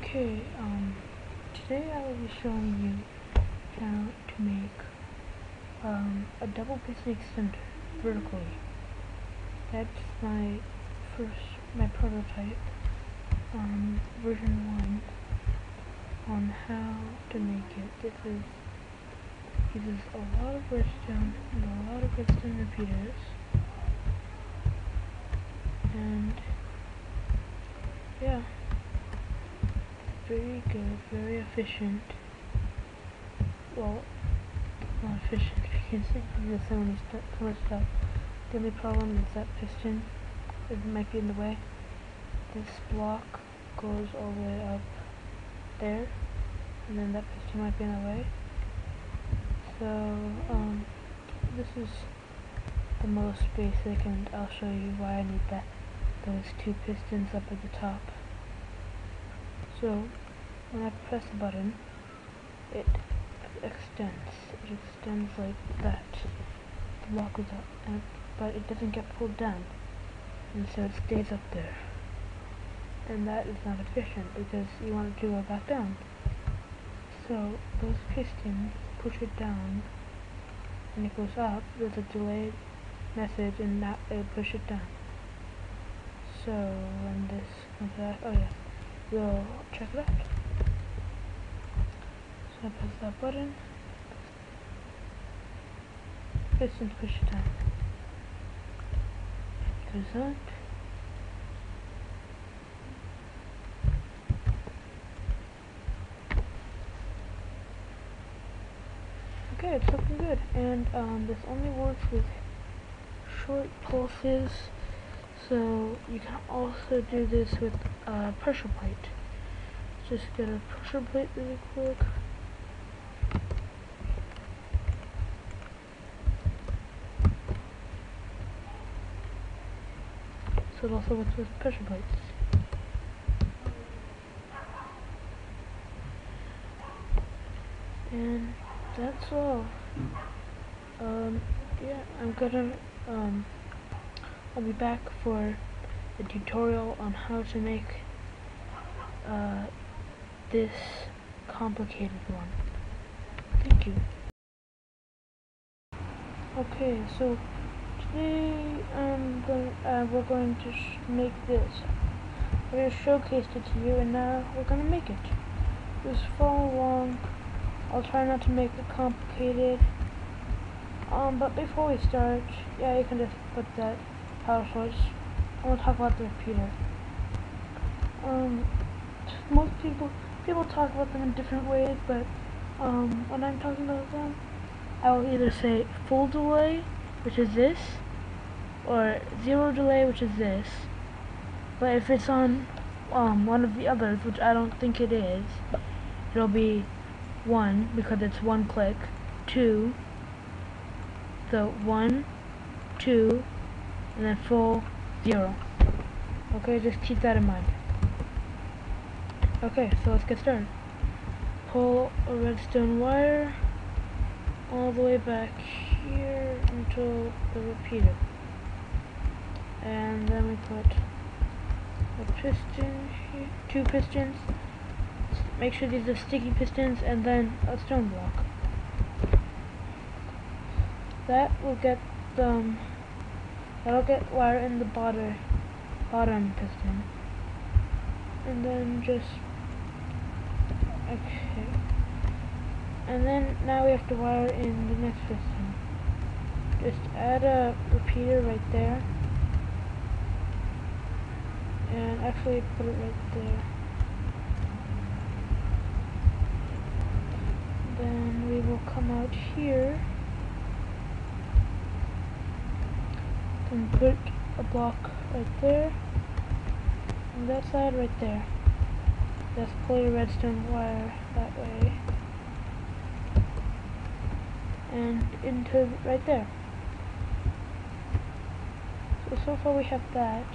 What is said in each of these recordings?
Okay, today I will be showing you how to make a double piston extender vertically. That's my prototype, version 1 on how to make it. This uses a lot of redstone and a lot of redstone repeaters, and yeah, very good, very efficient. Well, not efficient because it uses so much stuff. The only problem is that piston, it might be in the way. This block goes all the way up there, and then that piston might be in the way. So, this is the most basic, and I'll show you why I need those two pistons up at the top. So, when I press the button, it extends. It extends like that. The block goes up, but it doesn't get pulled down, and so it stays up there. And that is not efficient because you want it to go back down. So those pistons push it down, and it goes up. There's a delayed message, and that it'll push it down. So when this comes back, oh yeah, we'll check it out. So I press that button, pistons push it down. It goes up. Okay, it's looking good, and this only works with short pulses, so you can also do this with a pressure plate. Just get a pressure plate really quick. So it also works with pressure plates. And that's all. Yeah, I'll be back for a tutorial on how to make this complicated one. Thank you. Okay, so today we're going to make this. We're gonna showcase it to you, and now we're gonna make it. Just follow along. I'll try not to make it complicated. But before we start, yeah, you can just put that power source. I want to talk about the repeater. Most people talk about them in different ways, but when I'm talking about them, I will either say full delay, which is this, or zero delay, which is this. But if it's on one of the others, which I don't think it is, it'll be 1 because it's one click, 2, so 1, 2, and then full 0. Okay, just keep that in mind. Okay, so let's get started. Pull a redstone wire all the way back here until the repeater, and then we put a piston here, 2 pistons. Make sure these are sticky pistons, and then a stone block. That'll get wire in the bottom piston, and then just okay. And then now we have to wire in the next piston. Just add a repeater right there, and actually put it right there. Then we will come out here and put a block right there, and that side right there. Just pull your redstone wire that way and into right there. So far we have that,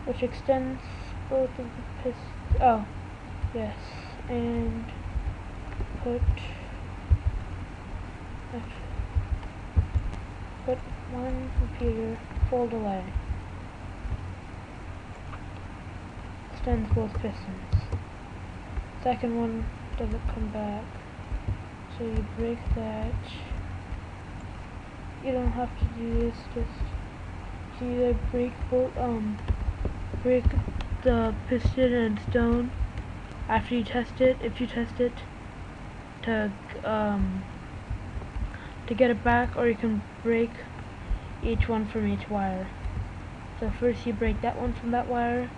which extends both of the pistons. Oh, yes, and put one repeater, full delay. Extends both pistons. second one doesn't come back. So you break that. You don't have to do this, just you either break break the piston and stone after you test it, if you test it, to get it back, or you can break each one from each wire. So first you break that one from that wire,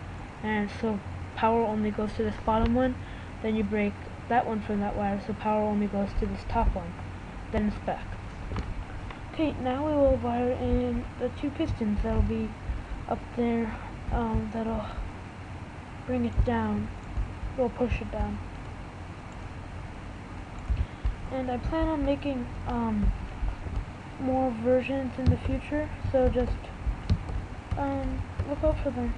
and so power only goes to this bottom one. Then you break that one from that wire, so power only goes to this top one. Then it's back. Okay, now we will wire in the two pistons that'll be up there, that'll bring it down. We'll push it down. And I plan on making more versions in the future, so just look out for them.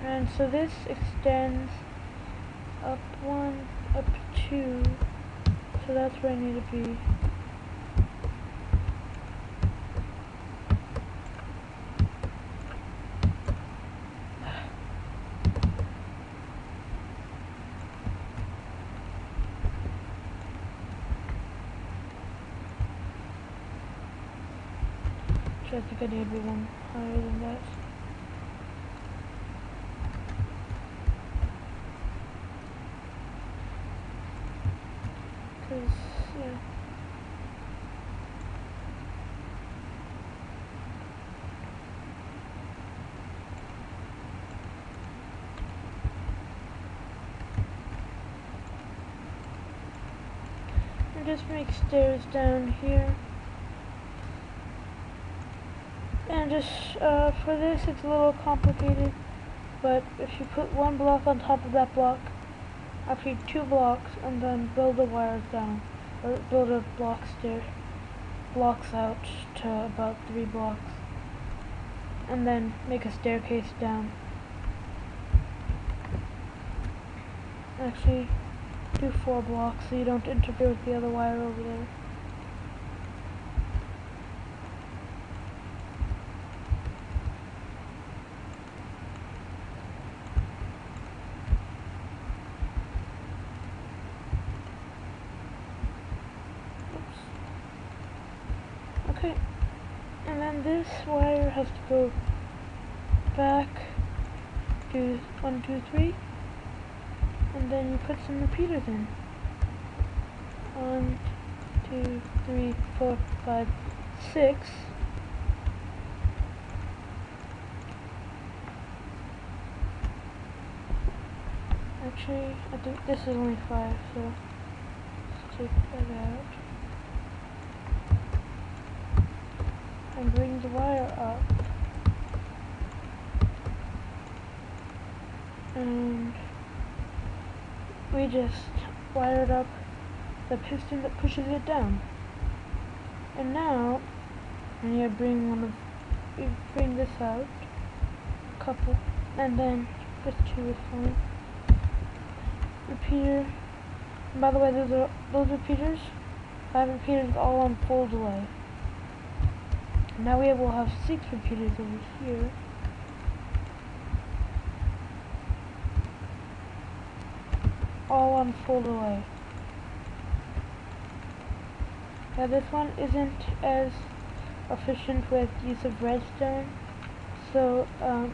And so this extends up 1, up 2, so that's where I need to be. I think I need one higher than that. Cause, yeah. And just make stairs down here. And just for this, it's a little complicated, but if you put one block on top of that block, actually 2 blocks, and then build the wires down, or build a blocks out to about 3 blocks, and then make a staircase down. Actually, do 4 blocks so you don't interfere with the other wire over there. Okay, and then this wire has to go back to 1, 2, 3, and then you put some repeaters in. 1, 2, 3, 4, 5, 6. Actually, I think this is only 5, so let's take that out. And bring the wire up, and we just wired up the piston that pushes it down. And now when you bring bring this out, a couple, and then just 2 is fine. Repeater, and by the way, those repeaters, 5 repeaters all on full delay. Now we will have 6 repeaters over here. All on full delay. Now this one isn't as efficient with use of redstone, so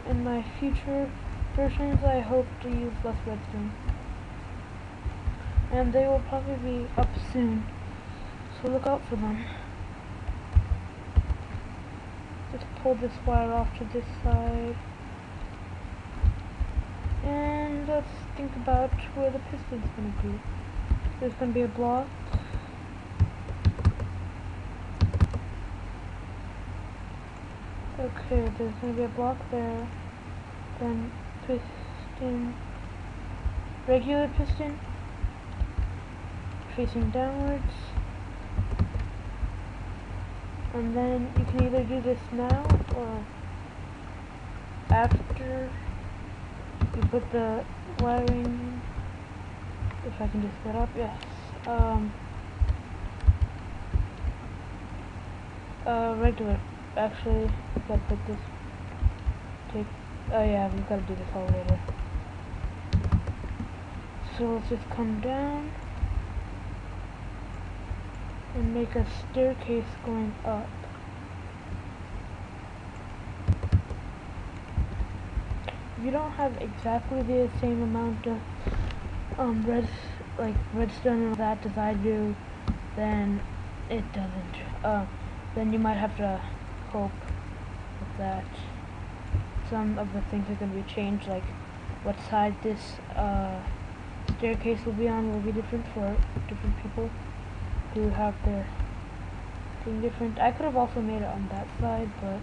in my future versions I hope to use less redstone. And they will probably be up soon, so look out for them. Just pull this wire off to this side, and let's think about where the piston's going to be. There's going to be a block. Okay, there's going to be a block there, then piston, regular piston, facing downwards. And then you can either do this now or after you put the wiring, if I can just set up, yes. Regular, actually, I gotta put this, take Oh yeah, we've got to do this all later. So let's just come down and make a staircase going up. If you don't have exactly the same amount of redstone and all that as I do, then it doesn't. Then you might have to cope with that. Some of the things are going to be changed, like what side this staircase will be on will be different for different people who have their thing different. I could have also made it on that side, but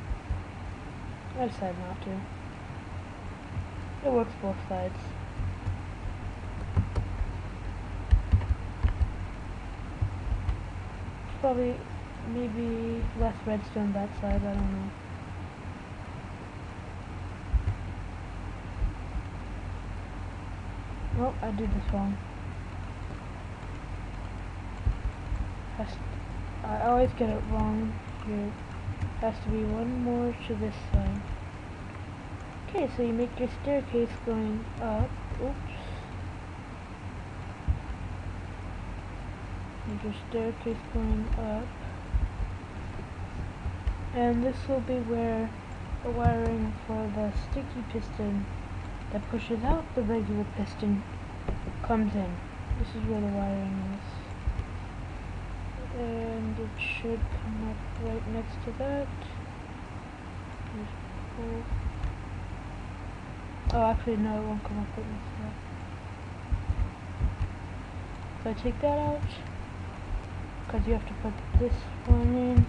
I decided not to. It works both sides. Probably maybe less redstone that side, I don't know. Oh, I did this wrong. I always get it wrong here. Has to be one more to this side. Okay, so you make your staircase going up. Oops. Make your staircase going up. And this will be where the wiring for the sticky piston that pushes out the regular piston comes in. This is where the wiring is. And it should come up right next to that. Just pull. Oh, actually no, it won't come up right next to that. So I take that out, because you have to put this one in.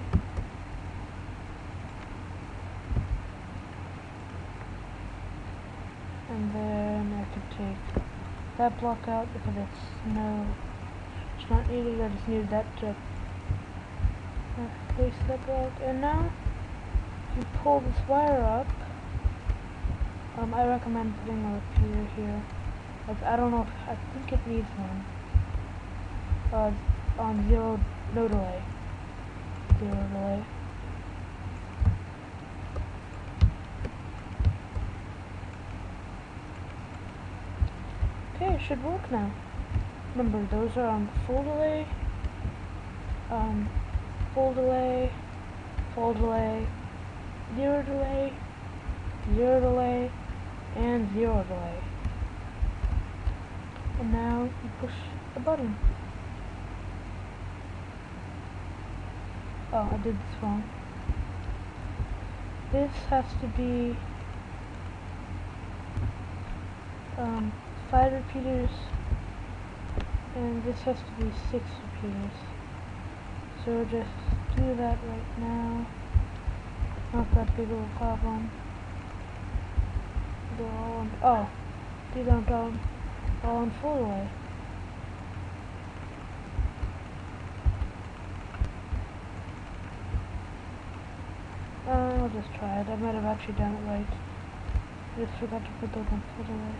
And then I can take that block out because it's not needed. I just needed that to place that block. And now you pull this wire up. I recommend putting a repeater here. Like, I don't know if I think it needs one. On no delay. Zero delay. Okay, it should work now. Remember, those are on full delay, full delay, full delay, zero delay, zero delay, and zero delay. And now you push the button. Oh, I did this wrong. This has to be 5 repeaters, and this has to be 6 repeaters. So just do that right now. Not that big of a problem. They're all on, oh, these aren't all on full delay. I'll just try it. I might have actually done it right. I just forgot to put those on full delay.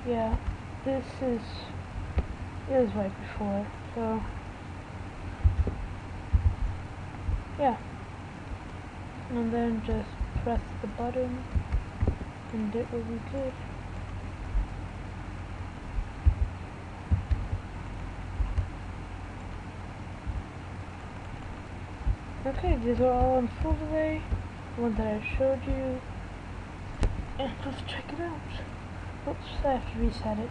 Yeah, this is, it was right before, so, yeah. And then just press the button, and it will be good. Okay, these are all on full delay, the one that I showed you, and let's check it out. Oops, I have to reset it.